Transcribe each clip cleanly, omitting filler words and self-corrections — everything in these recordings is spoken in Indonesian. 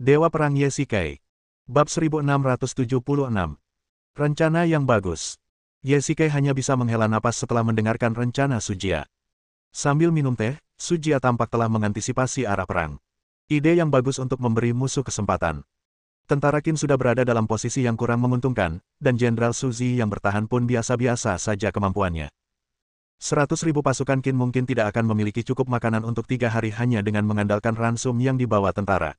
Dewa Perang Ye Shikai. Bab 1676. Rencana yang bagus. Ye Shikai hanya bisa menghela napas setelah mendengarkan rencana Sujia. Sambil minum teh, Sujia tampak telah mengantisipasi arah perang. Ide yang bagus untuk memberi musuh kesempatan. Tentara Qin sudah berada dalam posisi yang kurang menguntungkan, dan Jenderal Suzi yang bertahan pun biasa-biasa saja kemampuannya. 100.000 pasukan Qin mungkin tidak akan memiliki cukup makanan untuk 3 hari hanya dengan mengandalkan ransum yang dibawa tentara.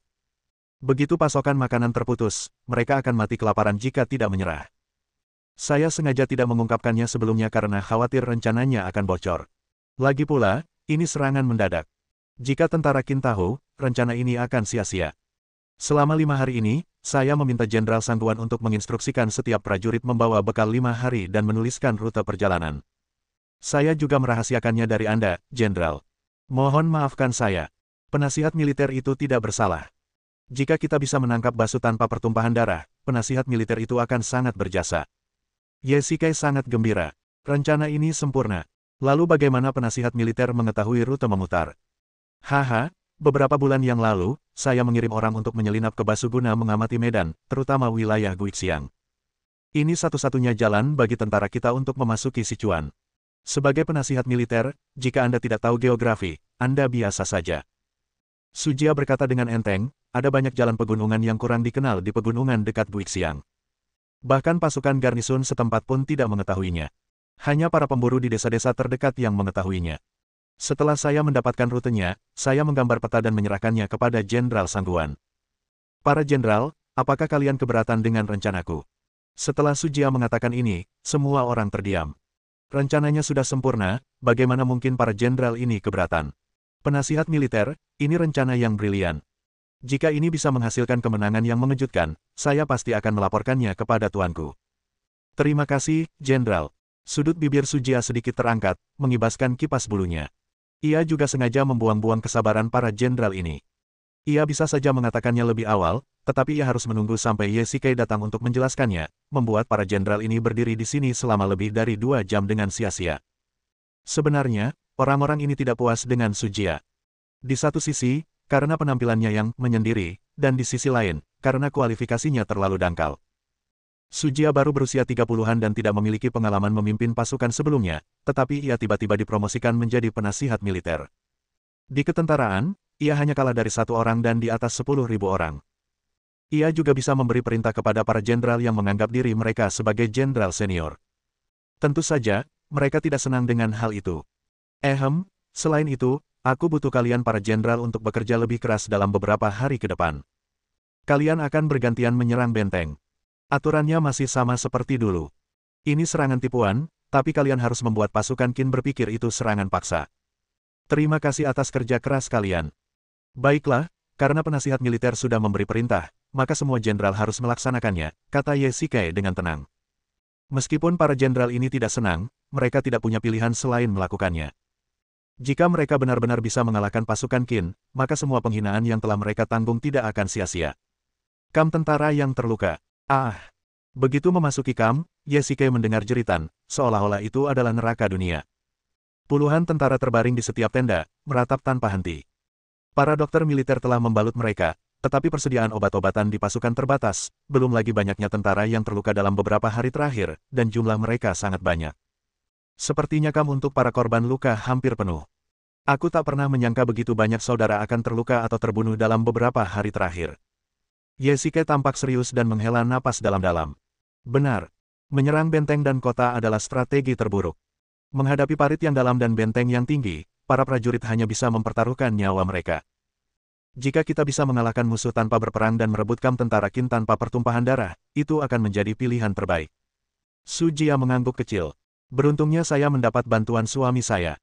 Begitu pasokan makanan terputus, mereka akan mati kelaparan jika tidak menyerah. Saya sengaja tidak mengungkapkannya sebelumnya karena khawatir rencananya akan bocor. Lagi pula, ini serangan mendadak. Jika tentara Qin tahu, rencana ini akan sia-sia. Selama 5 hari ini, saya meminta Jenderal Sangguan untuk menginstruksikan setiap prajurit membawa bekal 5 hari dan menuliskan rute perjalanan. Saya juga merahasiakannya dari Anda, Jenderal. Mohon maafkan saya. Penasihat militer itu tidak bersalah. Jika kita bisa menangkap Basu tanpa pertumpahan darah, penasihat militer itu akan sangat berjasa. Ye Shikai sangat gembira. Rencana ini sempurna. Lalu bagaimana penasihat militer mengetahui rute memutar? Haha, beberapa bulan yang lalu, saya mengirim orang untuk menyelinap ke Basu guna mengamati medan, terutama wilayah Guixiang. Ini satu-satunya jalan bagi tentara kita untuk memasuki Sichuan. Sebagai penasihat militer, jika Anda tidak tahu geografi, Anda biasa saja. Sujia berkata dengan enteng, ada banyak jalan pegunungan yang kurang dikenal di pegunungan dekat Guixiang. Bahkan pasukan garnison setempat pun tidak mengetahuinya. Hanya para pemburu di desa-desa terdekat yang mengetahuinya. Setelah saya mendapatkan rutenya, saya menggambar peta dan menyerahkannya kepada Jenderal Sangguan. Para jenderal, apakah kalian keberatan dengan rencanaku? Setelah Sujia mengatakan ini, semua orang terdiam. Rencananya sudah sempurna, bagaimana mungkin para jenderal ini keberatan? Penasihat militer, ini rencana yang brilian. Jika ini bisa menghasilkan kemenangan yang mengejutkan, saya pasti akan melaporkannya kepada tuanku. Terima kasih, Jenderal. Sudut bibir Sujia sedikit terangkat, mengibaskan kipas bulunya. Ia juga sengaja membuang-buang kesabaran para jenderal ini. Ia bisa saja mengatakannya lebih awal, tetapi ia harus menunggu sampai Ye Shikai datang untuk menjelaskannya, membuat para jenderal ini berdiri di sini selama lebih dari 2 jam dengan sia-sia. Sebenarnya, orang-orang ini tidak puas dengan Sujia. Di satu sisi, karena penampilannya yang menyendiri, dan di sisi lain, karena kualifikasinya terlalu dangkal. Sujia baru berusia 30-an dan tidak memiliki pengalaman memimpin pasukan sebelumnya, tetapi ia tiba-tiba dipromosikan menjadi penasihat militer. Di ketentaraan, ia hanya kalah dari 1 orang dan di atas 10.000 orang. Ia juga bisa memberi perintah kepada para jenderal yang menganggap diri mereka sebagai jenderal senior. Tentu saja, mereka tidak senang dengan hal itu. Selain itu, aku butuh kalian para jenderal untuk bekerja lebih keras dalam beberapa hari ke depan. Kalian akan bergantian menyerang benteng. Aturannya masih sama seperti dulu. Ini serangan tipuan, tapi kalian harus membuat pasukan Qin berpikir itu serangan paksa. Terima kasih atas kerja keras kalian. Baiklah, karena penasihat militer sudah memberi perintah, maka semua jenderal harus melaksanakannya, kata Ye Shikai dengan tenang. Meskipun para jenderal ini tidak senang, mereka tidak punya pilihan selain melakukannya. Jika mereka benar-benar bisa mengalahkan pasukan Qin, maka semua penghinaan yang telah mereka tanggung tidak akan sia-sia. Kam tentara yang terluka. Begitu memasuki kamp, Ye Shikai mendengar jeritan, seolah-olah itu adalah neraka dunia. Puluhan tentara terbaring di setiap tenda, meratap tanpa henti. Para dokter militer telah membalut mereka, tetapi persediaan obat-obatan di pasukan terbatas, belum lagi banyaknya tentara yang terluka dalam beberapa hari terakhir, dan jumlah mereka sangat banyak. Sepertinya kamp untuk para korban luka hampir penuh. Aku tak pernah menyangka begitu banyak saudara akan terluka atau terbunuh dalam beberapa hari terakhir. Ye Shikai tampak serius dan menghela napas dalam-dalam. Benar. Menyerang benteng dan kota adalah strategi terburuk. Menghadapi parit yang dalam dan benteng yang tinggi, para prajurit hanya bisa mempertaruhkan nyawa mereka. Jika kita bisa mengalahkan musuh tanpa berperang dan merebut kamp tentara Qin tanpa pertumpahan darah, itu akan menjadi pilihan terbaik. Sujia mengangguk kecil. Beruntungnya saya mendapat bantuan suami saya.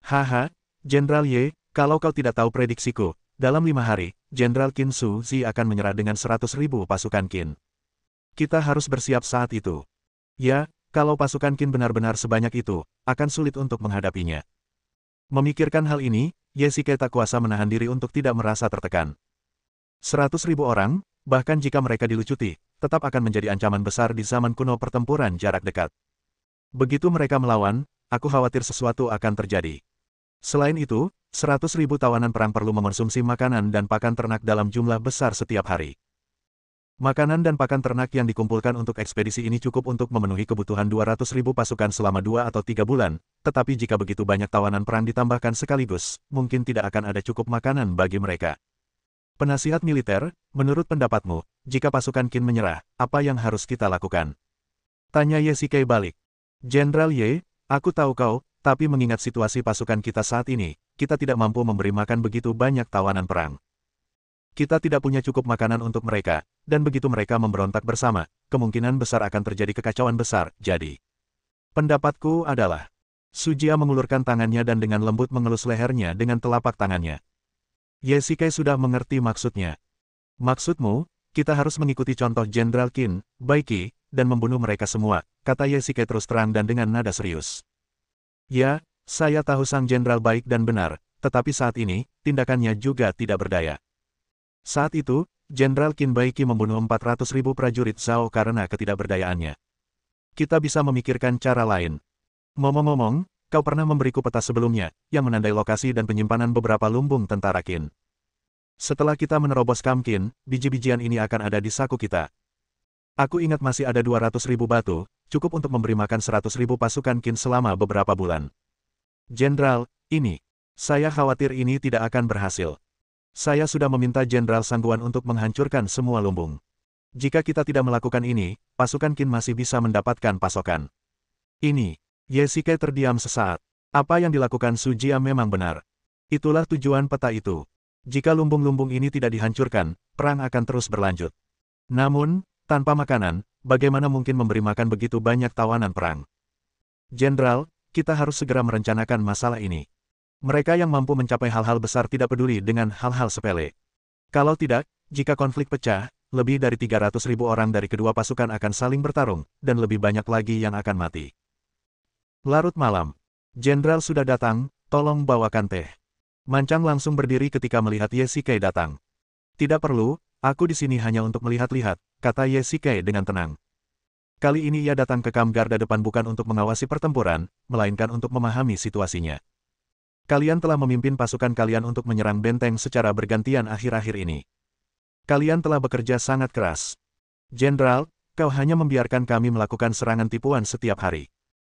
Haha, Jenderal Ye, kalau kau tidak tahu prediksiku, dalam 5 hari, Jenderal Qin Suzi akan menyerah dengan 100.000 pasukan Qin. Kita harus bersiap saat itu. Ya, kalau pasukan Qin benar-benar sebanyak itu, akan sulit untuk menghadapinya. Memikirkan hal ini, Ye Shikai tak kuasa menahan diri untuk tidak merasa tertekan. 100.000 orang, bahkan jika mereka dilucuti, tetap akan menjadi ancaman besar di zaman kuno pertempuran jarak dekat. Begitu mereka melawan, aku khawatir sesuatu akan terjadi. Selain itu, 100.000 tawanan perang perlu mengonsumsi makanan dan pakan ternak dalam jumlah besar setiap hari. Makanan dan pakan ternak yang dikumpulkan untuk ekspedisi ini cukup untuk memenuhi kebutuhan 200.000 pasukan selama 2 atau 3 bulan, tetapi jika begitu banyak tawanan perang ditambahkan sekaligus, mungkin tidak akan ada cukup makanan bagi mereka. Penasihat militer, menurut pendapatmu, jika pasukan Qin menyerah, apa yang harus kita lakukan? Tanya Ye Shikai balik. Jenderal Ye, aku tahu kau, tapi mengingat situasi pasukan kita saat ini, kita tidak mampu memberi makan begitu banyak tawanan perang. Kita tidak punya cukup makanan untuk mereka, dan begitu mereka memberontak bersama, kemungkinan besar akan terjadi kekacauan besar, jadi. Pendapatku adalah, Sujia mengulurkan tangannya dan dengan lembut mengelus lehernya dengan telapak tangannya. Ye Shikai sudah mengerti maksudnya. Maksudmu, kita harus mengikuti contoh Jenderal Qin, Baiki, dan membunuh mereka semua, kata Ye Shikai terus terang dan dengan nada serius. Ya, saya tahu sang jenderal baik dan benar, tetapi saat ini, tindakannya juga tidak berdaya. Saat itu, Jenderal Qin Baiki membunuh 400.000 prajurit Zhao karena ketidakberdayaannya. Kita bisa memikirkan cara lain. Ngomong-ngomong, kau pernah memberiku peta sebelumnya, yang menandai lokasi dan penyimpanan beberapa lumbung tentara Qin. Setelah kita menerobos kamp Qin, biji-bijian ini akan ada di saku kita. Aku ingat masih ada 200.000 batu, cukup untuk memberi makan 100.000 pasukan Qin selama beberapa bulan. Jenderal, saya khawatir ini tidak akan berhasil. Saya sudah meminta Jenderal Sangguan untuk menghancurkan semua lumbung. Jika kita tidak melakukan ini, pasukan Qin masih bisa mendapatkan pasokan. Ye Shikai terdiam sesaat. Apa yang dilakukan Sujia memang benar. Itulah tujuan peta itu. Jika lumbung-lumbung ini tidak dihancurkan, perang akan terus berlanjut. Namun, tanpa makanan, bagaimana mungkin memberi makan begitu banyak tawanan perang? Jenderal, kita harus segera merencanakan masalah ini. Mereka yang mampu mencapai hal-hal besar tidak peduli dengan hal-hal sepele. Kalau tidak, jika konflik pecah, lebih dari 300.000 orang dari kedua pasukan akan saling bertarung, dan lebih banyak lagi yang akan mati. Larut malam. Jenderal sudah datang, tolong bawakan teh. Mancang langsung berdiri ketika melihat Ye Shikai datang. Tidak perlu, aku di sini hanya untuk melihat-lihat, kata Ye Shikai dengan tenang. Kali ini ia datang ke kamp garda depan bukan untuk mengawasi pertempuran, melainkan untuk memahami situasinya. Kalian telah memimpin pasukan kalian untuk menyerang benteng secara bergantian akhir-akhir ini. Kalian telah bekerja sangat keras. Jenderal, kau hanya membiarkan kami melakukan serangan tipuan setiap hari.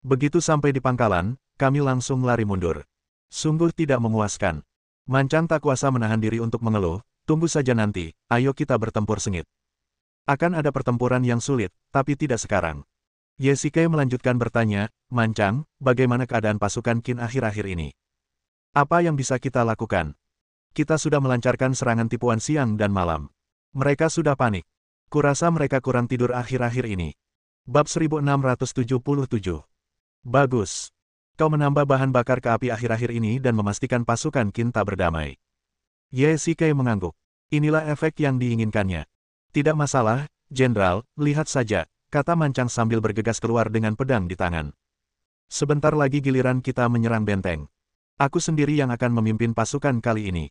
Begitu sampai di pangkalan, kami langsung lari mundur. Sungguh tidak memuaskan. Mancang tak kuasa menahan diri untuk mengeluh, tunggu saja nanti, ayo kita bertempur sengit. Akan ada pertempuran yang sulit, tapi tidak sekarang. Ye Shikai melanjutkan bertanya, Mancang, bagaimana keadaan pasukan Qin akhir-akhir ini? Apa yang bisa kita lakukan? Kita sudah melancarkan serangan tipuan siang dan malam. Mereka sudah panik. Kurasa mereka kurang tidur akhir-akhir ini. Bab 1677. Bagus. Kau menambah bahan bakar ke api akhir-akhir ini dan memastikan pasukan Qin tak berdamai. Ye Shikai mengangguk. Inilah efek yang diinginkannya. Tidak masalah, Jenderal, lihat saja, kata Mancang sambil bergegas keluar dengan pedang di tangan. Sebentar lagi giliran kita menyerang benteng. Aku sendiri yang akan memimpin pasukan kali ini.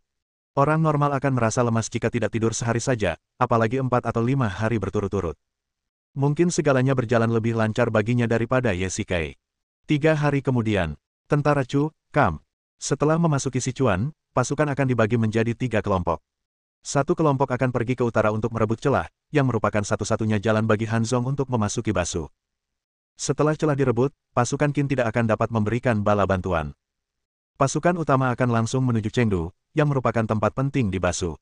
Orang normal akan merasa lemas jika tidak tidur sehari saja, apalagi 4 atau 5 hari berturut-turut. Mungkin segalanya berjalan lebih lancar baginya daripada Ye Shikai. 3 hari kemudian, tentara Chu, Kam. Setelah memasuki Sichuan, pasukan akan dibagi menjadi 3 kelompok. Satu kelompok akan pergi ke utara untuk merebut celah, yang merupakan satu-satunya jalan bagi Han Zhong untuk memasuki Basu. Setelah celah direbut, pasukan Qin tidak akan dapat memberikan bala bantuan. Pasukan utama akan langsung menuju Chengdu, yang merupakan tempat penting di Basu.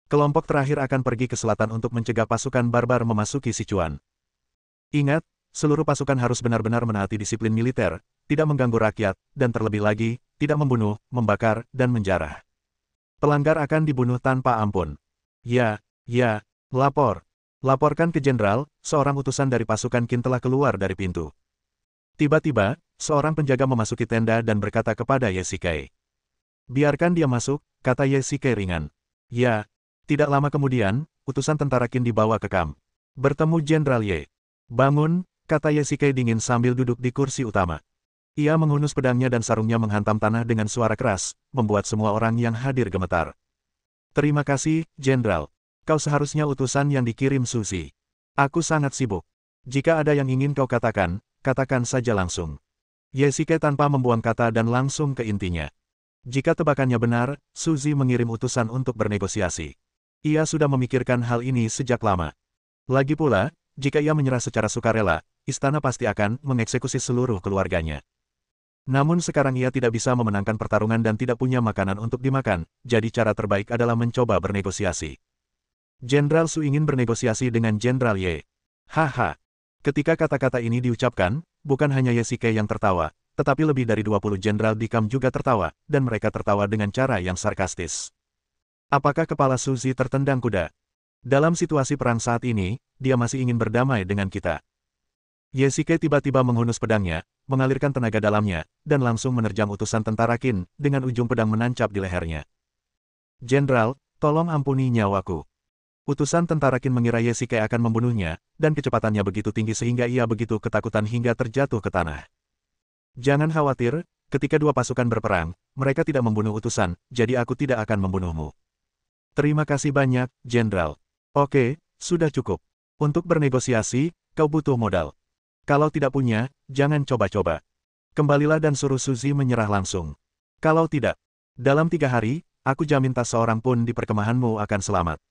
Kelompok terakhir akan pergi ke selatan untuk mencegah pasukan barbar memasuki Sichuan. Ingat, seluruh pasukan harus benar-benar menaati disiplin militer, tidak mengganggu rakyat, dan terlebih lagi, tidak membunuh, membakar, dan menjarah. Pelanggar akan dibunuh tanpa ampun. Ya, lapor. Laporkan ke Jenderal, seorang utusan dari pasukan Qin telah keluar dari pintu. Tiba-tiba, seorang penjaga memasuki tenda dan berkata kepada Ye Shikai. Biarkan dia masuk, kata Ye Shikai ringan. Ya. Tidak lama kemudian, utusan tentara Qin dibawa ke kamp. Bertemu Jenderal Ye. Bangun, kata Ye Shikai dingin sambil duduk di kursi utama. Ia menghunus pedangnya dan sarungnya menghantam tanah dengan suara keras, membuat semua orang yang hadir gemetar. Terima kasih, Jenderal. Kau seharusnya utusan yang dikirim Susi. Aku sangat sibuk. Jika ada yang ingin kau katakan, katakan saja langsung. Ye Shikai tanpa membuang kata dan langsung ke intinya. Jika tebakannya benar, Suzy mengirim utusan untuk bernegosiasi. Ia sudah memikirkan hal ini sejak lama. Lagi pula, jika ia menyerah secara sukarela, istana pasti akan mengeksekusi seluruh keluarganya. Namun sekarang ia tidak bisa memenangkan pertarungan dan tidak punya makanan untuk dimakan, jadi cara terbaik adalah mencoba bernegosiasi. Jenderal Su ingin bernegosiasi dengan Jenderal Ye. Haha. Ketika kata-kata ini diucapkan, bukan hanya Ye Shike yang tertawa, tetapi lebih dari 20 jenderal di Kam juga tertawa, dan mereka tertawa dengan cara yang sarkastis. Apakah kepala Suzy tertendang kuda? Dalam situasi perang saat ini, dia masih ingin berdamai dengan kita. Ye Shike tiba-tiba menghunus pedangnya, mengalirkan tenaga dalamnya, dan langsung menerjang utusan tentara Qin, dengan ujung pedang menancap di lehernya. Jenderal, tolong ampuni nyawaku. Utusan tentara Qin mengira Ye Shike akan membunuhnya, dan kecepatannya begitu tinggi sehingga ia begitu ketakutan hingga terjatuh ke tanah. Jangan khawatir, ketika dua pasukan berperang, mereka tidak membunuh utusan, jadi aku tidak akan membunuhmu. Terima kasih banyak, Jenderal. Oke, sudah cukup. Untuk bernegosiasi, kau butuh modal. Kalau tidak punya, jangan coba-coba. Kembalilah dan suruh Suzy menyerah langsung. Kalau tidak, dalam 3 hari, aku jamin tak seorang pun di perkemahanmu akan selamat.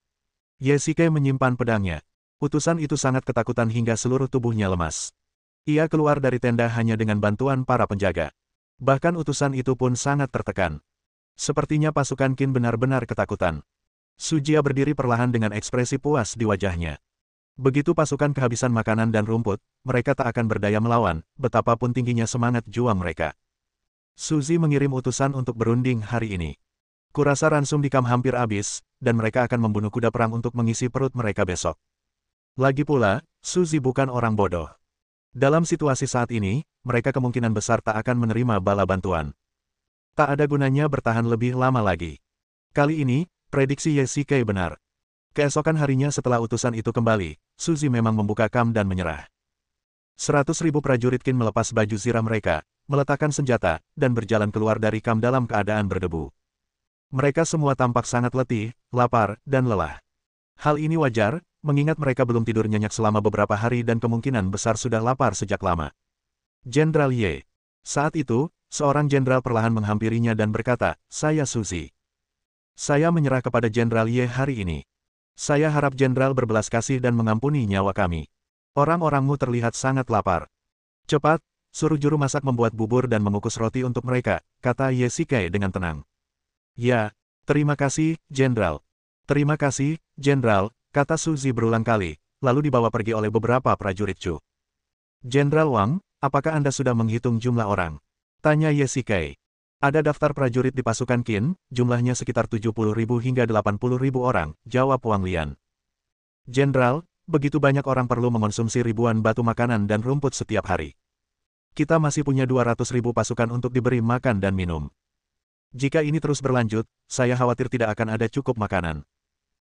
Ye Shike menyimpan pedangnya. Utusan itu sangat ketakutan hingga seluruh tubuhnya lemas. Ia keluar dari tenda hanya dengan bantuan para penjaga. Bahkan utusan itu pun sangat tertekan. Sepertinya pasukan Qin benar-benar ketakutan. Sujia berdiri perlahan dengan ekspresi puas di wajahnya. Begitu pasukan kehabisan makanan dan rumput, mereka tak akan berdaya melawan, betapapun tingginya semangat juang mereka. Suzy mengirim utusan untuk berunding hari ini. Kurasa ransum di Kam hampir habis, dan mereka akan membunuh kuda perang untuk mengisi perut mereka besok. Lagi pula, Suzy bukan orang bodoh. Dalam situasi saat ini, mereka kemungkinan besar tak akan menerima bala bantuan. Tak ada gunanya bertahan lebih lama lagi. Kali ini, prediksi Ye Shike benar. Keesokan harinya setelah utusan itu kembali, Suzy memang membuka Kam dan menyerah. 100.000 prajurit Qin melepas baju zirah mereka, meletakkan senjata, dan berjalan keluar dari Kam dalam keadaan berdebu. Mereka semua tampak sangat letih, lapar, dan lelah. Hal ini wajar, mengingat mereka belum tidur nyenyak selama beberapa hari dan kemungkinan besar sudah lapar sejak lama. Jenderal Ye. Saat itu, seorang jenderal perlahan menghampirinya dan berkata, "Saya Suzy. Saya menyerah kepada Jenderal Ye hari ini. Saya harap jenderal berbelas kasih dan mengampuni nyawa kami. Orang-orangmu terlihat sangat lapar. Cepat, suruh juru masak membuat bubur dan mengukus roti untuk mereka," kata Ye Shike dengan tenang. "Ya, terima kasih, Jenderal. Terima kasih, Jenderal," kata Suzy berulang kali, lalu dibawa pergi oleh beberapa prajurit Chu. "Jenderal Wang, apakah Anda sudah menghitung jumlah orang?" tanya Ye Shike. "Ada daftar prajurit di pasukan Qin, jumlahnya sekitar 70.000 hingga 80.000 orang, jawab Wang Lian. "Jenderal, begitu banyak orang perlu mengonsumsi ribuan batu makanan dan rumput setiap hari. Kita masih punya 200.000 pasukan untuk diberi makan dan minum. Jika ini terus berlanjut, saya khawatir tidak akan ada cukup makanan."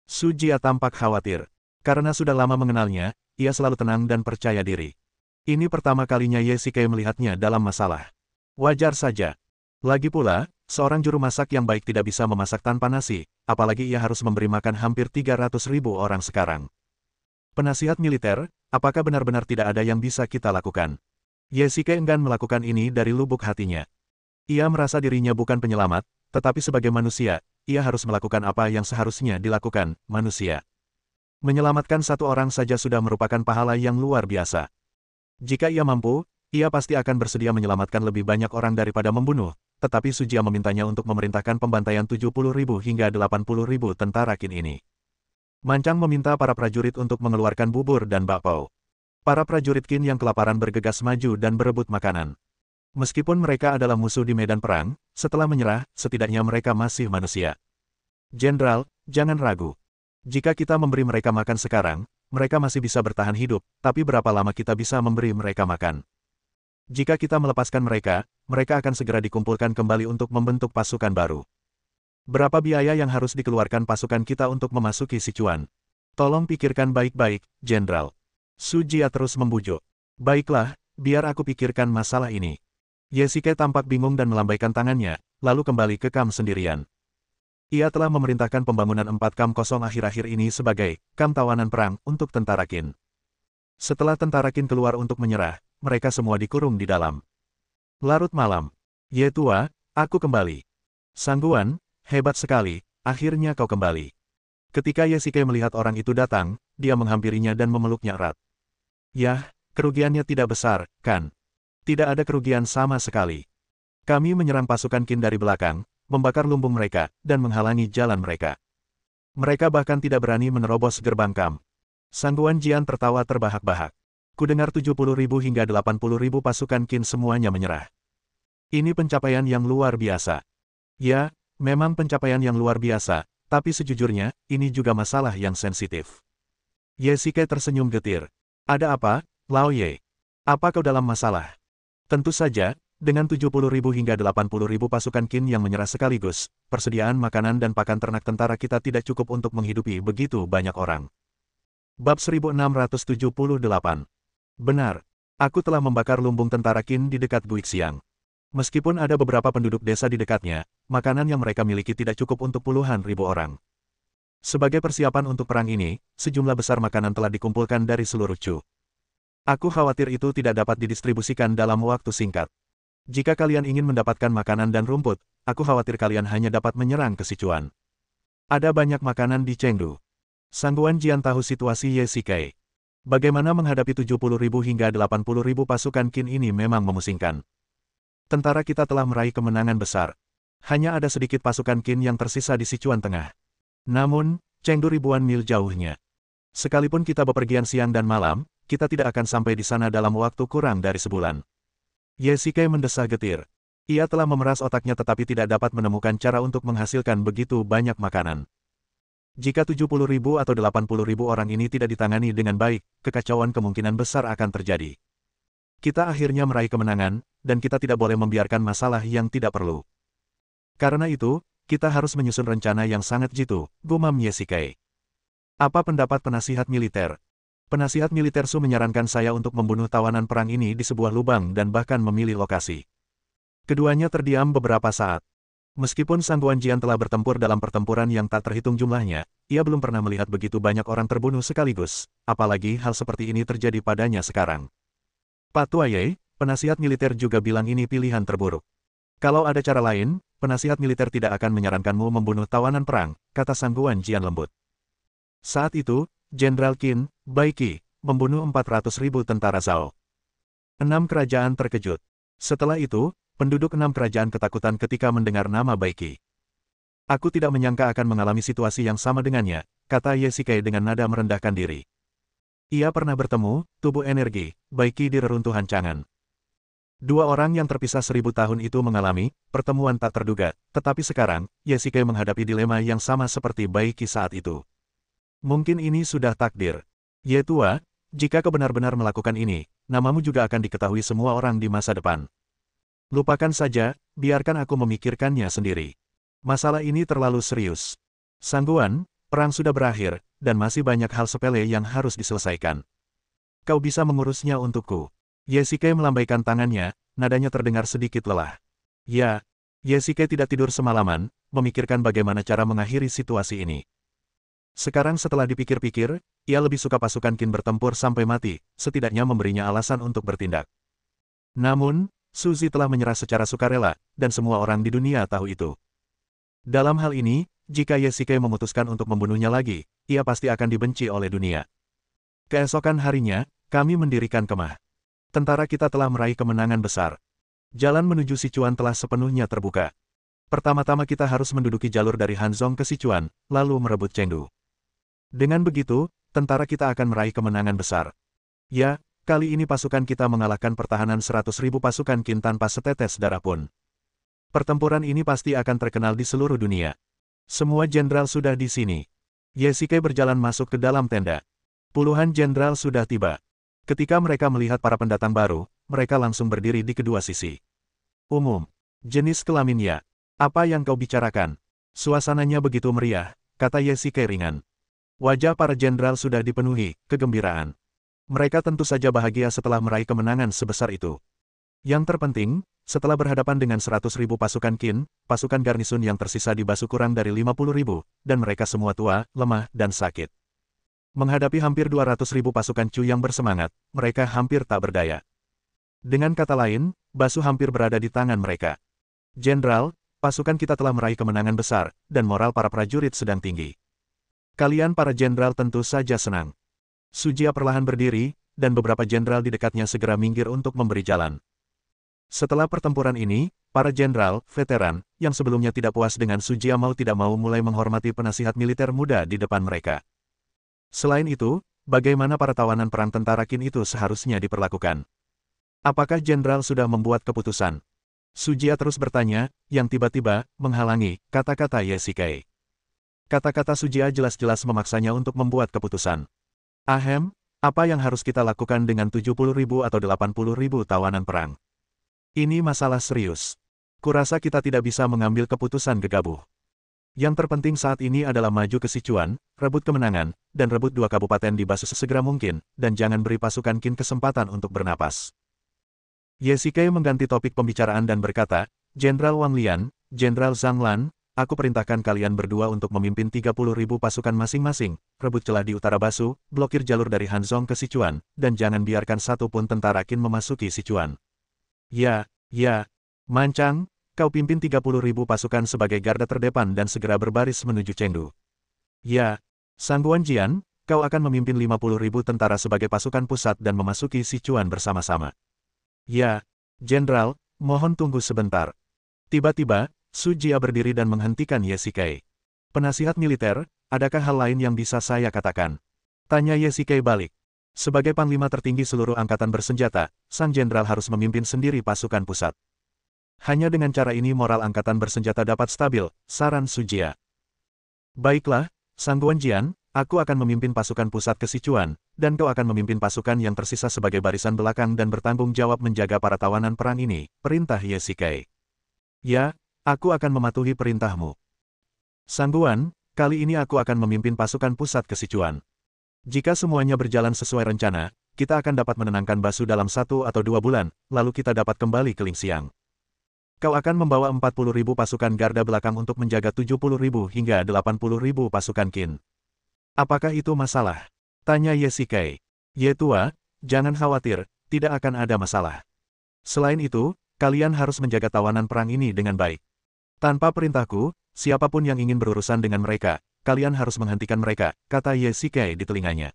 Sujia tampak khawatir. Karena sudah lama mengenalnya, ia selalu tenang dan percaya diri. Ini pertama kalinya Ye Shike melihatnya dalam masalah. Wajar saja. Lagi pula, seorang juru masak yang baik tidak bisa memasak tanpa nasi, apalagi ia harus memberi makan hampir 300.000 orang sekarang. Penasihat militer, apakah benar-benar tidak ada yang bisa kita lakukan? Ye Shike enggan melakukan ini dari lubuk hatinya. Ia merasa dirinya bukan penyelamat, tetapi sebagai manusia, ia harus melakukan apa yang seharusnya dilakukan, manusia. Menyelamatkan satu orang saja sudah merupakan pahala yang luar biasa. Jika ia mampu, ia pasti akan bersedia menyelamatkan lebih banyak orang daripada membunuh, tetapi Sujia memintanya untuk memerintahkan pembantaian 70.000 hingga 80.000 tentara Qin ini. Mancang meminta para prajurit untuk mengeluarkan bubur dan bakpao. Para prajurit Qin yang kelaparan bergegas maju dan berebut makanan. Meskipun mereka adalah musuh di medan perang, setelah menyerah, setidaknya mereka masih manusia. "Jenderal, jangan ragu. Jika kita memberi mereka makan sekarang, mereka masih bisa bertahan hidup, tapi berapa lama kita bisa memberi mereka makan? Jika kita melepaskan mereka, mereka akan segera dikumpulkan kembali untuk membentuk pasukan baru. Berapa biaya yang harus dikeluarkan pasukan kita untuk memasuki Sichuan? Tolong pikirkan baik-baik, Jenderal." Sujia terus membujuk. "Baiklah, biar aku pikirkan masalah ini." Ye Shike tampak bingung dan melambaikan tangannya, lalu kembali ke Kam sendirian. Ia telah memerintahkan pembangunan 4 Kam kosong akhir-akhir ini sebagai Kam tawanan perang untuk tentara Qin. Setelah tentara Qin keluar untuk menyerah, mereka semua dikurung di dalam. Larut malam. "Ye Tua, aku kembali." Sangguan, hebat sekali, akhirnya kau kembali. Ketika Yesike melihat orang itu datang, dia menghampirinya dan memeluknya erat. Yah, kerugiannya tidak besar, kan? Tidak ada kerugian sama sekali. Kami menyerang pasukan Qin dari belakang, membakar lumbung mereka, dan menghalangi jalan mereka. Mereka bahkan tidak berani menerobos gerbang kamp. Sangguan Jian tertawa terbahak-bahak. Kudengar 70.000 hingga 80.000 pasukan Qin semuanya menyerah. Ini pencapaian yang luar biasa. Ya, memang pencapaian yang luar biasa, tapi sejujurnya, ini juga masalah yang sensitif. Yesike tersenyum getir. Ada apa, Lao Ye? Apa kau dalam masalah? Tentu saja, dengan 70.000 hingga 80.000 pasukan Qin yang menyerah sekaligus, persediaan makanan dan pakan ternak tentara kita tidak cukup untuk menghidupi begitu banyak orang. Bab 1678. Benar, aku telah membakar lumbung tentara Qin di dekat Guixiang. Meskipun ada beberapa penduduk desa di dekatnya, makanan yang mereka miliki tidak cukup untuk puluhan ribu orang. Sebagai persiapan untuk perang ini, sejumlah besar makanan telah dikumpulkan dari seluruh Chu. Aku khawatir itu tidak dapat didistribusikan dalam waktu singkat. Jika kalian ingin mendapatkan makanan dan rumput, aku khawatir kalian hanya dapat menyerang ke Sichuan. Ada banyak makanan di Chengdu. Sangguan Jian tahu situasi Yesike. Bagaimana menghadapi 70.000 hingga 80.000 pasukan Qin ini memang memusingkan. Tentara kita telah meraih kemenangan besar. Hanya ada sedikit pasukan Qin yang tersisa di Sichuan Tengah. Namun, Chengdu ribuan mil jauhnya. Sekalipun kita bepergian siang dan malam, kita tidak akan sampai di sana dalam waktu kurang dari sebulan. Yesike mendesah getir. Ia telah memeras otaknya tetapi tidak dapat menemukan cara untuk menghasilkan begitu banyak makanan. Jika 70.000 atau 80.000 orang ini tidak ditangani dengan baik, kekacauan kemungkinan besar akan terjadi. Kita akhirnya meraih kemenangan, dan kita tidak boleh membiarkan masalah yang tidak perlu. Karena itu, kita harus menyusun rencana yang sangat jitu, gumam Yesike. Apa pendapat penasihat militer? Penasihat militer Su menyarankan saya untuk membunuh tawanan perang ini di sebuah lubang dan bahkan memilih lokasi. Keduanya terdiam beberapa saat. Meskipun Sangguan Jian telah bertempur dalam pertempuran yang tak terhitung jumlahnya, ia belum pernah melihat begitu banyak orang terbunuh sekaligus, apalagi hal seperti ini terjadi padanya sekarang. Pak Tuaye, penasihat militer juga bilang ini pilihan terburuk. Kalau ada cara lain, penasihat militer tidak akan menyarankanmu membunuh tawanan perang, kata Sangguan Jian lembut. Saat itu, Jenderal Qin, Bai Qi, membunuh 400.000 tentara Zhao. 6 kerajaan terkejut. Setelah itu, penduduk 6 kerajaan ketakutan ketika mendengar nama Bai Qi. Aku tidak menyangka akan mengalami situasi yang sama dengannya, kata Yesike dengan nada merendahkan diri. Ia pernah bertemu, tubuh energi, Bai Qi di reruntuhan Chang'an. Dua orang yang terpisah 1000 tahun itu mengalami pertemuan tak terduga, tetapi sekarang, Yesike menghadapi dilema yang sama seperti Bai Qi saat itu. Mungkin ini sudah takdir. Ye tua, jika kau benar-benar melakukan ini, namamu juga akan diketahui semua orang di masa depan. Lupakan saja, biarkan aku memikirkannya sendiri. Masalah ini terlalu serius. Sangguan, perang sudah berakhir, dan masih banyak hal sepele yang harus diselesaikan. Kau bisa mengurusnya untukku. Yesike melambaikan tangannya, nadanya terdengar sedikit lelah. Ya, Yesike tidak tidur semalaman, memikirkan bagaimana cara mengakhiri situasi ini. Sekarang setelah dipikir-pikir, ia lebih suka pasukan Qin bertempur sampai mati, setidaknya memberinya alasan untuk bertindak. Namun, Suzy telah menyerah secara sukarela, dan semua orang di dunia tahu itu. Dalam hal ini, jika Yesike memutuskan untuk membunuhnya lagi, ia pasti akan dibenci oleh dunia. Keesokan harinya, kami mendirikan kemah. Tentara kita telah meraih kemenangan besar. Jalan menuju Sichuan telah sepenuhnya terbuka. Pertama-tama kita harus menduduki jalur dari Hanzhong ke Sichuan, lalu merebut Chengdu. Dengan begitu, tentara kita akan meraih kemenangan besar. Ya, kali ini pasukan kita mengalahkan pertahanan 100.000 pasukan Qin tanpa setetes darah pun. Pertempuran ini pasti akan terkenal di seluruh dunia. Semua jenderal sudah di sini. Yesike berjalan masuk ke dalam tenda. Puluhan jenderal sudah tiba. Ketika mereka melihat para pendatang baru, mereka langsung berdiri di kedua sisi. Umum. Jenis kelamin ya. Apa yang kau bicarakan? Suasananya begitu meriah, kata Yesike ringan. Wajah para jenderal sudah dipenuhi kegembiraan. Mereka tentu saja bahagia setelah meraih kemenangan sebesar itu. Yang terpenting, setelah berhadapan dengan 100.000 pasukan Qin, pasukan garnisun yang tersisa di Basu kurang dari 50.000, dan mereka semua tua, lemah, dan sakit. Menghadapi hampir 200.000 pasukan Chu yang bersemangat, mereka hampir tak berdaya. Dengan kata lain, Basu hampir berada di tangan mereka. Jenderal, pasukan kita telah meraih kemenangan besar, dan moral para prajurit sedang tinggi. Kalian para jenderal tentu saja senang. Sujia perlahan berdiri, dan beberapa jenderal di dekatnya segera minggir untuk memberi jalan. Setelah pertempuran ini, para jenderal, veteran, yang sebelumnya tidak puas dengan Sujia mau tidak mau mulai menghormati penasihat militer muda di depan mereka. Selain itu, bagaimana para tawanan perang tentara Qin itu seharusnya diperlakukan? Apakah jenderal sudah membuat keputusan? Sujia terus bertanya, yang tiba-tiba menghalangi kata-kata Ye Shikai. Kata-kata Sujia jelas-jelas memaksanya untuk membuat keputusan. Ahem, apa yang harus kita lakukan dengan 70.000 atau 80.000 tawanan perang? Ini masalah serius. Kurasa kita tidak bisa mengambil keputusan gegabah. Yang terpenting saat ini adalah maju ke Sichuan, rebut kemenangan, dan rebut 2 kabupaten di Basu sesegera mungkin, dan jangan beri pasukan Qin kesempatan untuk bernapas. Ye Shikai mengganti topik pembicaraan dan berkata, Jenderal Wang Lian, Jenderal Zhang Lan, aku perintahkan kalian berdua untuk memimpin 30.000 pasukan masing-masing, rebut celah di utara Basu, blokir jalur dari Hanzhong ke Sichuan, dan jangan biarkan satu pun tentara Qin memasuki Sichuan. Ya, Mancang, kau pimpin 30.000 pasukan sebagai garda terdepan dan segera berbaris menuju Chengdu. Ya, Sangguan Jian, kau akan memimpin 50.000 tentara sebagai pasukan pusat dan memasuki Sichuan bersama-sama. Ya, Jenderal, mohon tunggu sebentar. Tiba-tiba, Sujia berdiri dan menghentikan Ye Shikai. Penasihat militer, adakah hal lain yang bisa saya katakan? Tanya Ye Shikai balik. Sebagai panglima tertinggi seluruh angkatan bersenjata, sang jenderal harus memimpin sendiri pasukan pusat. Hanya dengan cara ini moral angkatan bersenjata dapat stabil, saran Sujia. Baiklah, Sangguan Jian, aku akan memimpin pasukan pusat ke Sichuan, dan kau akan memimpin pasukan yang tersisa sebagai barisan belakang dan bertanggung jawab menjaga para tawanan perang ini, perintah Ye Shikai. Ya, aku akan mematuhi perintahmu. Sangguan, kali ini aku akan memimpin pasukan pusat ke Sichuan. Jika semuanya berjalan sesuai rencana, kita akan dapat menenangkan Basu dalam 1 atau 2 bulan, lalu kita dapat kembali ke Lingxiang. Kau akan membawa 40.000 pasukan garda belakang untuk menjaga 70.000 hingga 80.000 pasukan Qin. Apakah itu masalah? Tanya Ye Shikai. Ye Tua, jangan khawatir, tidak akan ada masalah. Selain itu, kalian harus menjaga tawanan perang ini dengan baik. Tanpa perintahku, siapapun yang ingin berurusan dengan mereka, kalian harus menghentikan mereka, kata Ye Shikai di telinganya.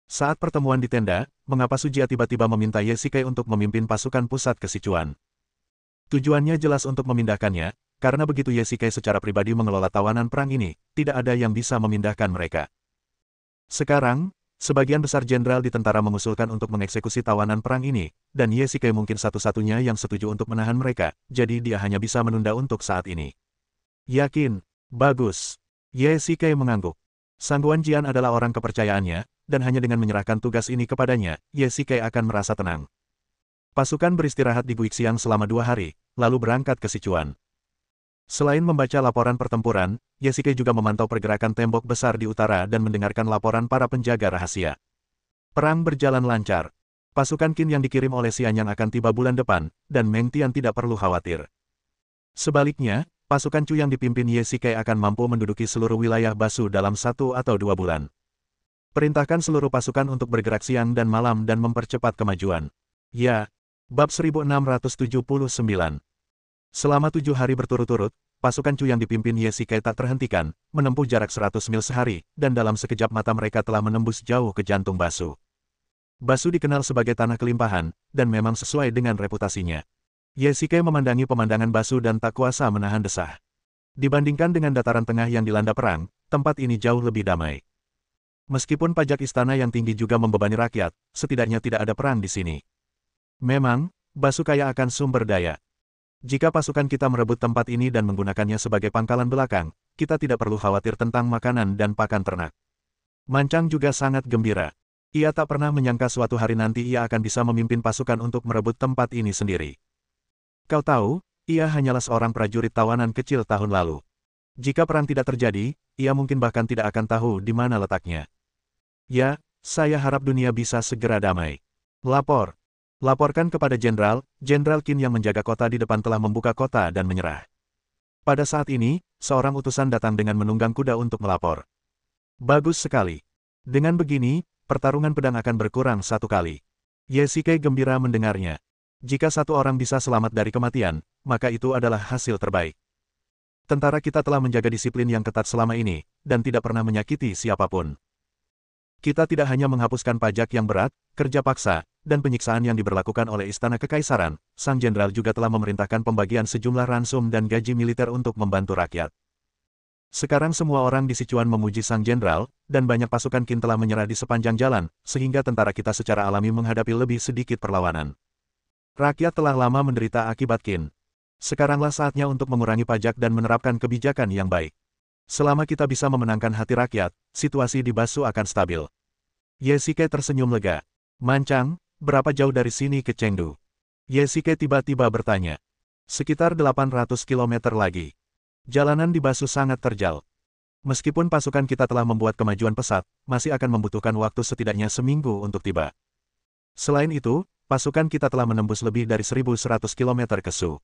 Saat pertemuan di tenda, mengapa Sujia tiba-tiba meminta Ye Shikai untuk memimpin pasukan pusat ke Sichuan? Tujuannya jelas untuk memindahkannya, karena begitu Ye Shikai secara pribadi mengelola tawanan perang ini, tidak ada yang bisa memindahkan mereka. Sekarang, sebagian besar jenderal di tentara mengusulkan untuk mengeksekusi tawanan perang ini, dan Ye Shikai mungkin satu-satunya yang setuju untuk menahan mereka, jadi dia hanya bisa menunda untuk saat ini. Yakin? Bagus. Ye Shikai mengangguk. Sangguan Jian adalah orang kepercayaannya, dan hanya dengan menyerahkan tugas ini kepadanya, Ye Shikai akan merasa tenang. Pasukan beristirahat di Guixiang selama 2 hari, lalu berangkat ke Sichuan. Selain membaca laporan pertempuran, Ye Shikai juga memantau pergerakan tembok besar di utara dan mendengarkan laporan para penjaga rahasia. Perang berjalan lancar. Pasukan Qin yang dikirim oleh Xianyang akan tiba bulan depan, dan Meng Tian tidak perlu khawatir. Sebaliknya, pasukan Chu yang dipimpin Ye Shikai akan mampu menduduki seluruh wilayah Basu dalam 1 atau 2 bulan. Perintahkan seluruh pasukan untuk bergerak siang dan malam dan mempercepat kemajuan. Ya. Bab 1679. Selama 7 hari berturut-turut, pasukan Chu yang dipimpin Ye Shikai tak terhentikan, menempuh jarak 100 mil sehari, dan dalam sekejap mata mereka telah menembus jauh ke jantung Basu. Basu dikenal sebagai tanah kelimpahan, dan memang sesuai dengan reputasinya. Ye Shikai memandangi pemandangan Basu dan tak kuasa menahan desah. Dibandingkan dengan dataran tengah yang dilanda perang, tempat ini jauh lebih damai. Meskipun pajak istana yang tinggi juga membebani rakyat, setidaknya tidak ada perang di sini. Memang, Basu kaya akan sumber daya. Jika pasukan kita merebut tempat ini dan menggunakannya sebagai pangkalan belakang, kita tidak perlu khawatir tentang makanan dan pakan ternak. Mancang juga sangat gembira. Ia tak pernah menyangka suatu hari nanti ia akan bisa memimpin pasukan untuk merebut tempat ini sendiri. Kau tahu, ia hanyalah seorang prajurit tawanan kecil tahun lalu. Jika perang tidak terjadi, ia mungkin bahkan tidak akan tahu di mana letaknya. Ya, saya harap dunia bisa segera damai. Lapor. Laporkan kepada Jenderal Qin yang menjaga kota di depan telah membuka kota dan menyerah. Pada saat ini, seorang utusan datang dengan menunggang kuda untuk melapor. Bagus sekali. Dengan begini, pertarungan pedang akan berkurang 1 kali. Ye Shikai gembira mendengarnya. Jika 1 orang bisa selamat dari kematian, maka itu adalah hasil terbaik. Tentara kita telah menjaga disiplin yang ketat selama ini, dan tidak pernah menyakiti siapapun. Kita tidak hanya menghapuskan pajak yang berat, kerja paksa, dan penyiksaan yang diberlakukan oleh Istana Kekaisaran, Sang Jenderal juga telah memerintahkan pembagian sejumlah ransum dan gaji militer untuk membantu rakyat. Sekarang semua orang di Sichuan memuji Sang Jenderal, dan banyak pasukan Qin telah menyerah di sepanjang jalan, sehingga tentara kita secara alami menghadapi lebih sedikit perlawanan. Rakyat telah lama menderita akibat Qin. Sekaranglah saatnya untuk mengurangi pajak dan menerapkan kebijakan yang baik. Selama kita bisa memenangkan hati rakyat, situasi di Basu akan stabil. Ye Xike tersenyum lega. Mancang, berapa jauh dari sini ke Chengdu? Ye Xike tiba-tiba bertanya. Sekitar 800 km lagi. Jalanan di Basu sangat terjal. Meskipun pasukan kita telah membuat kemajuan pesat, masih akan membutuhkan waktu setidaknya seminggu untuk tiba. Selain itu, pasukan kita telah menembus lebih dari 1.100 km ke Su.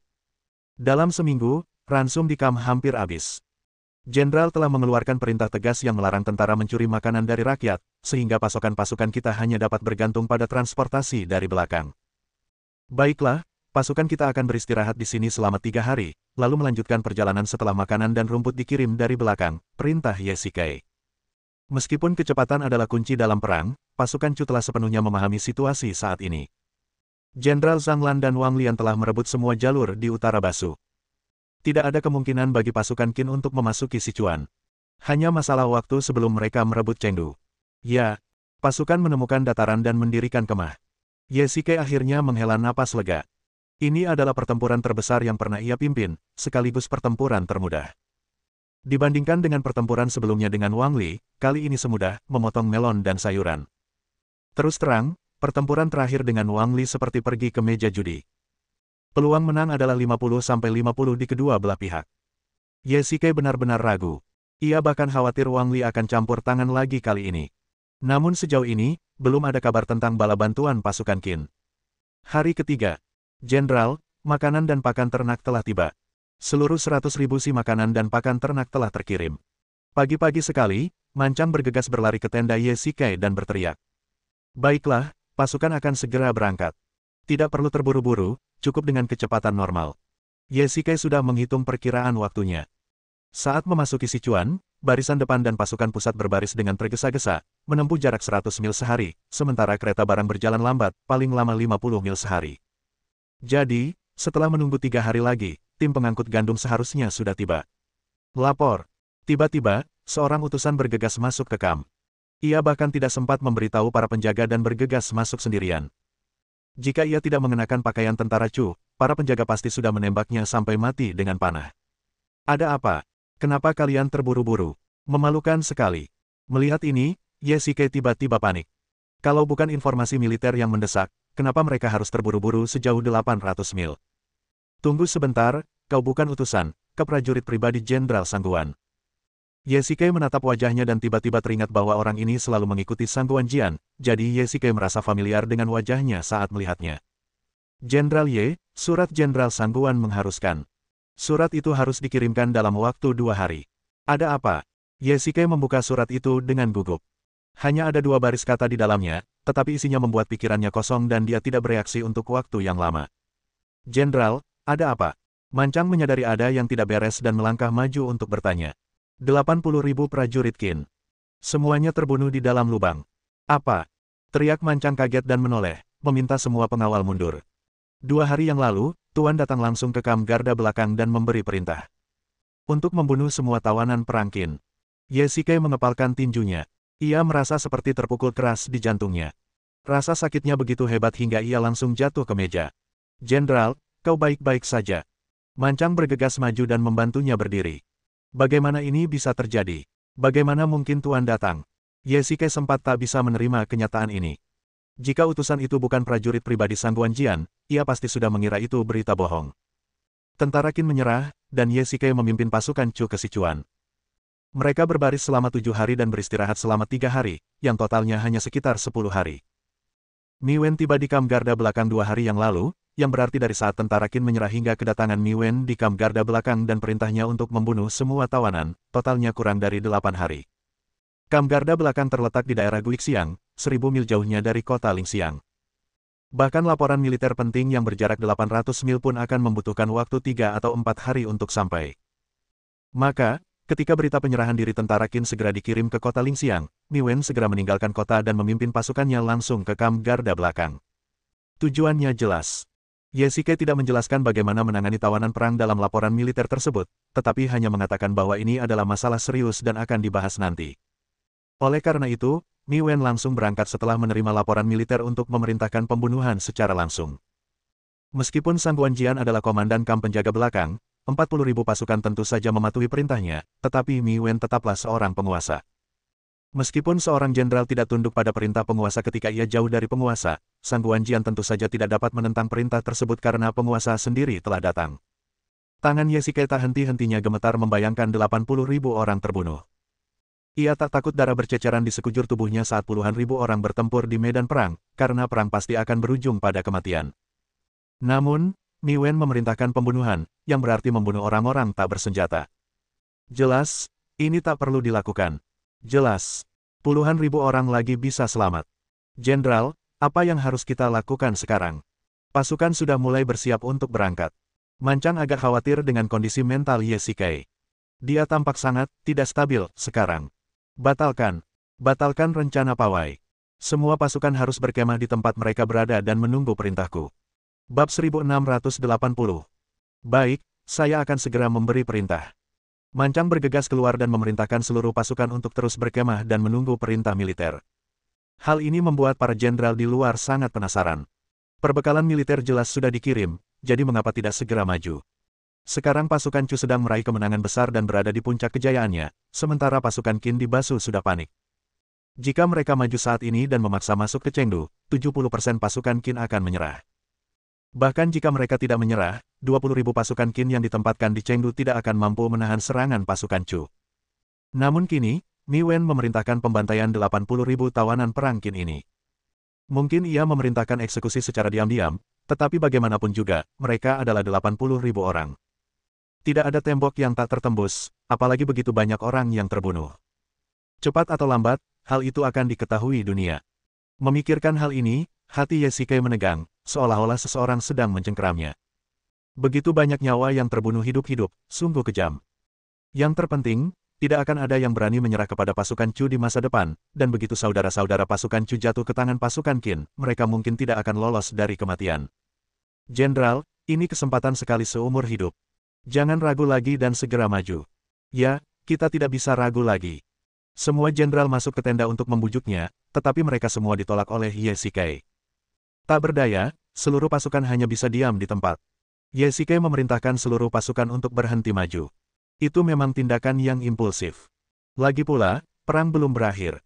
Dalam seminggu, ransum di Kam hampir habis. Jenderal telah mengeluarkan perintah tegas yang melarang tentara mencuri makanan dari rakyat, sehingga pasokan pasukan kita hanya dapat bergantung pada transportasi dari belakang. Baiklah, pasukan kita akan beristirahat di sini selama 3 hari, lalu melanjutkan perjalanan setelah makanan dan rumput dikirim dari belakang, perintah Ye Xike. Meskipun kecepatan adalah kunci dalam perang, pasukan Chu telah sepenuhnya memahami situasi saat ini. Jenderal Zhang Lan dan Wang Lian telah merebut semua jalur di utara Basu. Tidak ada kemungkinan bagi pasukan Qin untuk memasuki Sichuan. Hanya masalah waktu sebelum mereka merebut Chengdu. Ya, pasukan menemukan dataran dan mendirikan kemah. Ye Xike akhirnya menghela napas lega. Ini adalah pertempuran terbesar yang pernah ia pimpin, sekaligus pertempuran termudah. Dibandingkan dengan pertempuran sebelumnya dengan Wang Li, kali ini semudah memotong melon dan sayuran. Terus terang, pertempuran terakhir dengan Wang Li seperti pergi ke meja judi. Peluang menang adalah 50-50 di kedua belah pihak. Ye Xike benar-benar ragu. Ia bahkan khawatir Wang Li akan campur tangan lagi kali ini. Namun sejauh ini, belum ada kabar tentang bala bantuan pasukan Qin. Hari ketiga. Jenderal, makanan dan pakan ternak telah tiba. Seluruh 100.000 si makanan dan pakan ternak telah terkirim. Pagi-pagi sekali, Mancang bergegas berlari ke tenda Ye Xike dan berteriak. Baiklah, pasukan akan segera berangkat. Tidak perlu terburu-buru, cukup dengan kecepatan normal. Ye Xike sudah menghitung perkiraan waktunya. Saat memasuki Sichuan, barisan depan dan pasukan pusat berbaris dengan tergesa-gesa, menempuh jarak 100 mil sehari, sementara kereta barang berjalan lambat, paling lama 50 mil sehari. Jadi, setelah menunggu 3 hari lagi, tim pengangkut gandum seharusnya sudah tiba. Lapor. Tiba-tiba, seorang utusan bergegas masuk ke kamp. Ia bahkan tidak sempat memberitahu para penjaga dan bergegas masuk sendirian. Jika ia tidak mengenakan pakaian tentara Chu, para penjaga pasti sudah menembaknya sampai mati dengan panah. Ada apa? Kenapa kalian terburu-buru? Memalukan sekali. Melihat ini, Ye Xike tiba-tiba panik. Kalau bukan informasi militer yang mendesak, kenapa mereka harus terburu-buru sejauh 800 mil? Tunggu sebentar, kau bukan utusan, kau prajurit pribadi Jenderal Sangguan. Ye Xike menatap wajahnya dan tiba-tiba teringat bahwa orang ini selalu mengikuti Sangguan Jian, jadi Ye Xike merasa familiar dengan wajahnya saat melihatnya. Jenderal Ye, surat Jenderal Sangguan mengharuskan. Surat itu harus dikirimkan dalam waktu 2 hari. Ada apa? Ye Xike membuka surat itu dengan gugup. Hanya ada 2 baris kata di dalamnya, tetapi isinya membuat pikirannya kosong dan dia tidak bereaksi untuk waktu yang lama. Jenderal, ada apa? Mancang menyadari ada yang tidak beres dan melangkah maju untuk bertanya. 80.000 prajurit Qin. Semuanya terbunuh di dalam lubang. Apa? Teriak Mancang kaget dan menoleh, meminta semua pengawal mundur. 2 hari yang lalu, Tuan datang langsung ke kamp garda belakang dan memberi perintah untuk membunuh semua tawanan perang Qin. Ye Xike mengepalkan tinjunya. Ia merasa seperti terpukul keras di jantungnya. Rasa sakitnya begitu hebat hingga ia langsung jatuh ke meja. Jenderal, kau baik-baik saja. Mancang bergegas maju dan membantunya berdiri. Bagaimana ini bisa terjadi? Bagaimana mungkin Tuan datang? Ye Xike sempat tak bisa menerima kenyataan ini. Jika utusan itu bukan prajurit pribadi Sangguan Jian, ia pasti sudah mengira itu berita bohong. Tentara Qin menyerah, dan Ye Xike memimpin pasukan Chu ke Sichuan. Mereka berbaris selama 7 hari dan beristirahat selama 3 hari, yang totalnya hanya sekitar 10 hari. Mi Wen tiba di kamp garda belakang 2 hari yang lalu, yang berarti dari saat tentara Qin menyerah hingga kedatangan Mi Wen di kamp garda belakang dan perintahnya untuk membunuh semua tawanan, totalnya kurang dari 8 hari. Kamp garda belakang terletak di daerah Guixiang, 1000 mil jauhnya dari kota Lingxiang. Bahkan laporan militer penting yang berjarak 800 mil pun akan membutuhkan waktu 3 atau 4 hari untuk sampai. Maka, ketika berita penyerahan diri tentara Qin segera dikirim ke kota Lingxiang, Mi Wen segera meninggalkan kota dan memimpin pasukannya langsung ke kamp garda belakang. Tujuannya jelas. Ye Shikai tidak menjelaskan bagaimana menangani tawanan perang dalam laporan militer tersebut, tetapi hanya mengatakan bahwa ini adalah masalah serius dan akan dibahas nanti. Oleh karena itu, Mi Wen langsung berangkat setelah menerima laporan militer untuk memerintahkan pembunuhan secara langsung. Meskipun Sang Guanjian adalah komandan kamp penjaga belakang, 40.000 pasukan tentu saja mematuhi perintahnya, tetapi Mi Wen tetaplah seorang penguasa. Meskipun seorang jenderal tidak tunduk pada perintah penguasa ketika ia jauh dari penguasa, Sang Guanjian tentu saja tidak dapat menentang perintah tersebut karena penguasa sendiri telah datang. Tangan Ye Shikai tak henti-hentinya gemetar membayangkan 80.000 orang terbunuh. Ia tak takut darah berceceran di sekujur tubuhnya saat puluhan ribu orang bertempur di medan perang, karena perang pasti akan berujung pada kematian. Namun, Mi Wen memerintahkan pembunuhan, yang berarti membunuh orang-orang tak bersenjata. Jelas, ini tak perlu dilakukan. Jelas, puluhan ribu orang lagi bisa selamat. Jenderal, apa yang harus kita lakukan sekarang? Pasukan sudah mulai bersiap untuk berangkat. Mancang agak khawatir dengan kondisi mental Ye Shikai. Dia tampak sangat tidak stabil sekarang. Batalkan rencana pawai. Semua pasukan harus berkemah di tempat mereka berada dan menunggu perintahku. Bab 1680. Baik, saya akan segera memberi perintah. Mancang bergegas keluar dan memerintahkan seluruh pasukan untuk terus berkemah dan menunggu perintah militer. Hal ini membuat para jenderal di luar sangat penasaran. Perbekalan militer jelas sudah dikirim, jadi mengapa tidak segera maju? Sekarang pasukan Chu sedang meraih kemenangan besar dan berada di puncak kejayaannya, sementara pasukan Qin di Basu sudah panik. Jika mereka maju saat ini dan memaksa masuk ke Chengdu, 70% pasukan Qin akan menyerah. Bahkan jika mereka tidak menyerah, 20.000 pasukan Qin yang ditempatkan di Chengdu tidak akan mampu menahan serangan pasukan Chu. Namun kini, Mi Wen memerintahkan pembantaian 80.000 tawanan perang Qin ini. Mungkin ia memerintahkan eksekusi secara diam-diam, tetapi bagaimanapun juga, mereka adalah 80.000 orang. Tidak ada tembok yang tak tertembus, apalagi begitu banyak orang yang terbunuh. Cepat atau lambat, hal itu akan diketahui dunia. Memikirkan hal ini, hati Ye Shikai menegang, seolah-olah seseorang sedang mencengkeramnya. Begitu banyak nyawa yang terbunuh hidup-hidup, sungguh kejam. Yang terpenting, tidak akan ada yang berani menyerah kepada pasukan Chu di masa depan, dan begitu saudara-saudara pasukan Chu jatuh ke tangan pasukan Qin, mereka mungkin tidak akan lolos dari kematian. Jenderal, ini kesempatan sekali seumur hidup. Jangan ragu lagi dan segera maju. Ya, kita tidak bisa ragu lagi. Semua jenderal masuk ke tenda untuk membujuknya, tetapi mereka semua ditolak oleh Ye Shikai. Tak berdaya, seluruh pasukan hanya bisa diam di tempat. Ye Shikai memerintahkan seluruh pasukan untuk berhenti maju. Itu memang tindakan yang impulsif. Lagi pula, perang belum berakhir.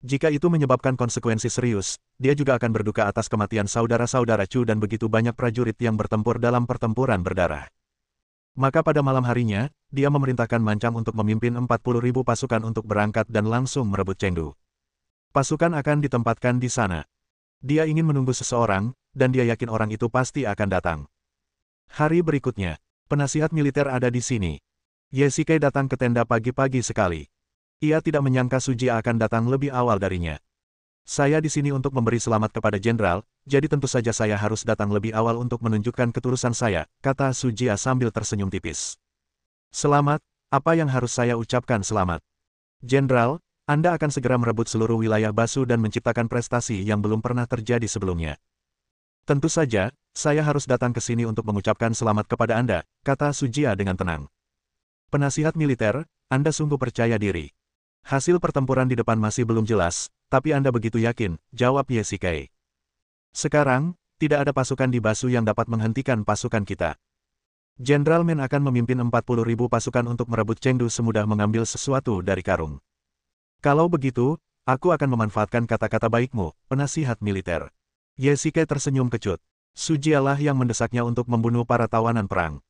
Jika itu menyebabkan konsekuensi serius, dia juga akan berduka atas kematian saudara-saudara Chu dan begitu banyak prajurit yang bertempur dalam pertempuran berdarah. Maka pada malam harinya, dia memerintahkan Mancang untuk memimpin 40.000 pasukan untuk berangkat dan langsung merebut Chengdu. Pasukan akan ditempatkan di sana. Dia ingin menunggu seseorang, dan dia yakin orang itu pasti akan datang. Hari berikutnya, penasihat militer ada di sini. Ye Shikai datang ke tenda pagi-pagi sekali. Ia tidak menyangka Suji akan datang lebih awal darinya. Saya di sini untuk memberi selamat kepada jenderal, jadi tentu saja saya harus datang lebih awal untuk menunjukkan ketulusan saya, kata Sujia sambil tersenyum tipis. Selamat, apa yang harus saya ucapkan selamat? Jenderal, Anda akan segera merebut seluruh wilayah Basu dan menciptakan prestasi yang belum pernah terjadi sebelumnya. Tentu saja, saya harus datang ke sini untuk mengucapkan selamat kepada Anda, kata Sujia dengan tenang. Penasihat militer, Anda sungguh percaya diri. Hasil pertempuran di depan masih belum jelas, tapi Anda begitu yakin, jawab Ye Shikai. Sekarang, tidak ada pasukan di Basu yang dapat menghentikan pasukan kita. Jenderal Men akan memimpin 40.000 pasukan untuk merebut Chengdu semudah mengambil sesuatu dari karung. Kalau begitu, aku akan memanfaatkan kata-kata baikmu, penasihat militer. Ye Shikai tersenyum kecut. Sujialah yang mendesaknya untuk membunuh para tawanan perang.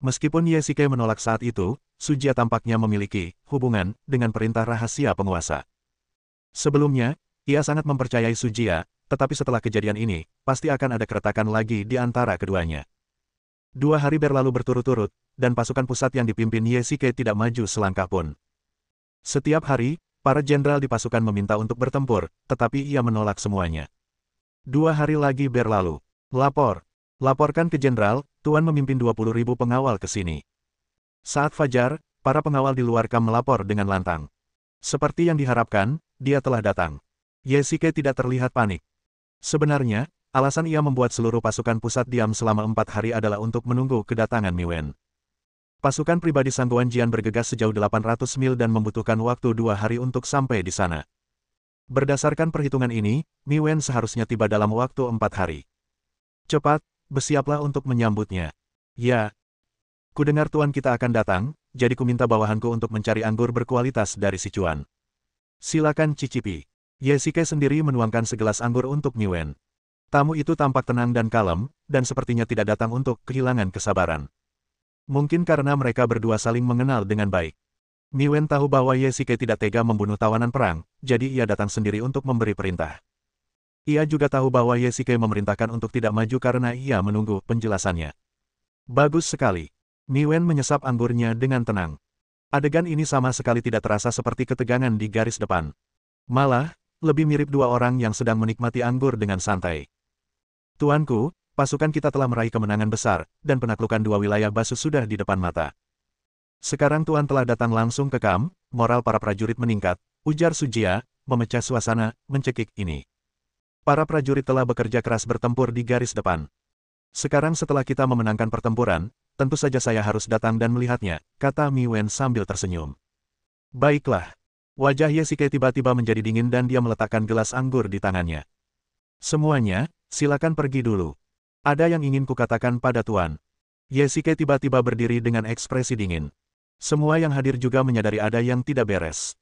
Meskipun Ye Shikai menolak saat itu, Sujia tampaknya memiliki hubungan dengan perintah rahasia penguasa. Sebelumnya, ia sangat mempercayai Sujia, tetapi setelah kejadian ini, pasti akan ada keretakan lagi di antara keduanya. 2 hari berlalu berturut-turut, dan pasukan pusat yang dipimpin Ye Shikai tidak maju selangkah pun. Setiap hari, para jenderal di pasukan meminta untuk bertempur, tetapi ia menolak semuanya. 2 hari lagi berlalu. Laporkan ke jenderal, Tuan memimpin 20.000 pengawal ke sini. Saat fajar, para pengawal di luar kamp melapor dengan lantang. Seperti yang diharapkan, dia telah datang. Yesike tidak terlihat panik. Sebenarnya, alasan ia membuat seluruh pasukan pusat diam selama 4 hari adalah untuk menunggu kedatangan Miwen. Pasukan pribadi Sang Guanjian bergegas sejauh 800 mil dan membutuhkan waktu 2 hari untuk sampai di sana. Berdasarkan perhitungan ini, Miwen seharusnya tiba dalam waktu 4 hari. Cepat, bersiaplah untuk menyambutnya. Ya. Kudengar tuan kita akan datang, jadi ku minta bawahanku untuk mencari anggur berkualitas dari Sichuan. Silakan cicipi. Yesike sendiri menuangkan segelas anggur untuk Miwen. Tamu itu tampak tenang dan kalem, dan sepertinya tidak datang untuk kehilangan kesabaran. Mungkin karena mereka berdua saling mengenal dengan baik. Miwen tahu bahwa Yesike tidak tega membunuh tawanan perang, jadi ia datang sendiri untuk memberi perintah. Ia juga tahu bahwa Yesike memerintahkan untuk tidak maju karena ia menunggu penjelasannya. Bagus sekali. Miwen menyesap anggurnya dengan tenang. Adegan ini sama sekali tidak terasa seperti ketegangan di garis depan. Malah, lebih mirip dua orang yang sedang menikmati anggur dengan santai. Tuanku, pasukan kita telah meraih kemenangan besar, dan penaklukan 2 wilayah Basu sudah di depan mata. Sekarang Tuan telah datang langsung ke kamp, moral para prajurit meningkat, ujar Sujia, memecah suasana, mencekik ini. Para prajurit telah bekerja keras bertempur di garis depan. Sekarang setelah kita memenangkan pertempuran, tentu saja saya harus datang dan melihatnya, kata Miwen sambil tersenyum. Baiklah. Wajah Yesike tiba-tiba menjadi dingin dan dia meletakkan gelas anggur di tangannya. Semuanya, silakan pergi dulu. Ada yang ingin kukatakan pada Tuan. Yesike tiba-tiba berdiri dengan ekspresi dingin. Semua yang hadir juga menyadari ada yang tidak beres.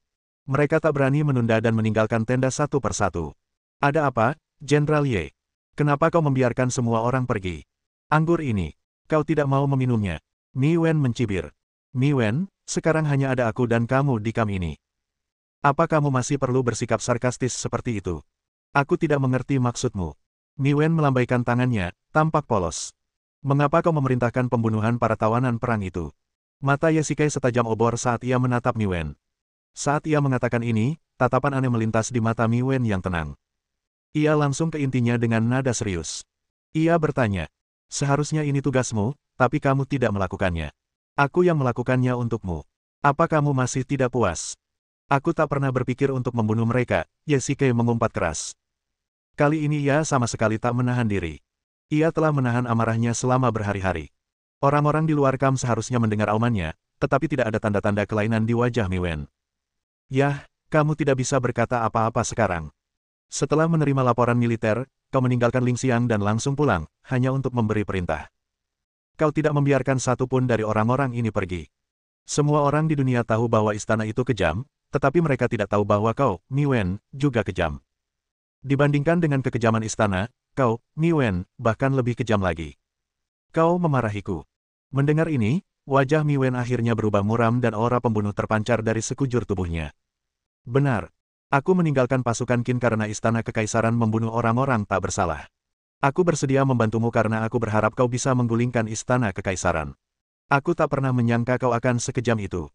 Mereka tak berani menunda dan meninggalkan tenda satu persatu. Ada apa, Jenderal Ye? Kenapa kau membiarkan semua orang pergi? Anggur ini. Kau tidak mau meminumnya. Miwen mencibir. Miwen, sekarang hanya ada aku dan kamu di kamp ini. Apa kamu masih perlu bersikap sarkastis seperti itu? Aku tidak mengerti maksudmu. Miwen melambaikan tangannya, tampak polos. Mengapa kau memerintahkan pembunuhan para tawanan perang itu? Mata Yesike setajam obor saat ia menatap Miwen. Saat ia mengatakan ini, tatapan aneh melintas di mata Miwen yang tenang. Ia langsung ke intinya dengan nada serius. Ia bertanya, seharusnya ini tugasmu, tapi kamu tidak melakukannya. Aku yang melakukannya untukmu. Apa kamu masih tidak puas? Aku tak pernah berpikir untuk membunuh mereka, Yesike mengumpat keras. Kali ini ia sama sekali tak menahan diri. Ia telah menahan amarahnya selama berhari-hari. Orang-orang di luar kamp seharusnya mendengar aumannya, tetapi tidak ada tanda-tanda kelainan di wajah Miwen. Yah, kamu tidak bisa berkata apa-apa sekarang. Setelah menerima laporan militer, kau meninggalkan Lingxiang dan langsung pulang, hanya untuk memberi perintah. Kau tidak membiarkan satu pun dari orang-orang ini pergi. Semua orang di dunia tahu bahwa istana itu kejam, tetapi mereka tidak tahu bahwa kau, Miwen, juga kejam. Dibandingkan dengan kekejaman istana, kau, Miwen, bahkan lebih kejam lagi. Kau memarahiku. Mendengar ini, wajah Miwen akhirnya berubah muram dan aura pembunuh terpancar dari sekujur tubuhnya. Benar. Aku meninggalkan pasukan Qin karena istana kekaisaran membunuh orang-orang tak bersalah. Aku bersedia membantumu karena aku berharap kau bisa menggulingkan istana kekaisaran. Aku tak pernah menyangka kau akan sekejam itu.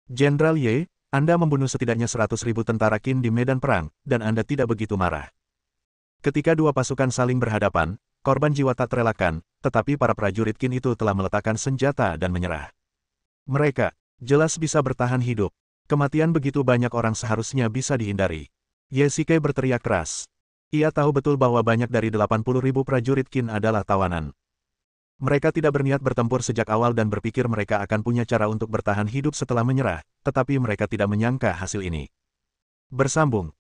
Jenderal Ye, Anda membunuh setidaknya 100.000 tentara Qin di medan perang, dan Anda tidak begitu marah. Ketika dua pasukan saling berhadapan, korban jiwa tak terelakkan, tetapi para prajurit Qin itu telah meletakkan senjata dan menyerah. Mereka, jelas bisa bertahan hidup. Kematian begitu banyak orang seharusnya bisa dihindari. Yesike berteriak keras. Ia tahu betul bahwa banyak dari 80.000 prajurit Qin adalah tawanan. Mereka tidak berniat bertempur sejak awal dan berpikir mereka akan punya cara untuk bertahan hidup setelah menyerah, tetapi mereka tidak menyangka hasil ini. Bersambung.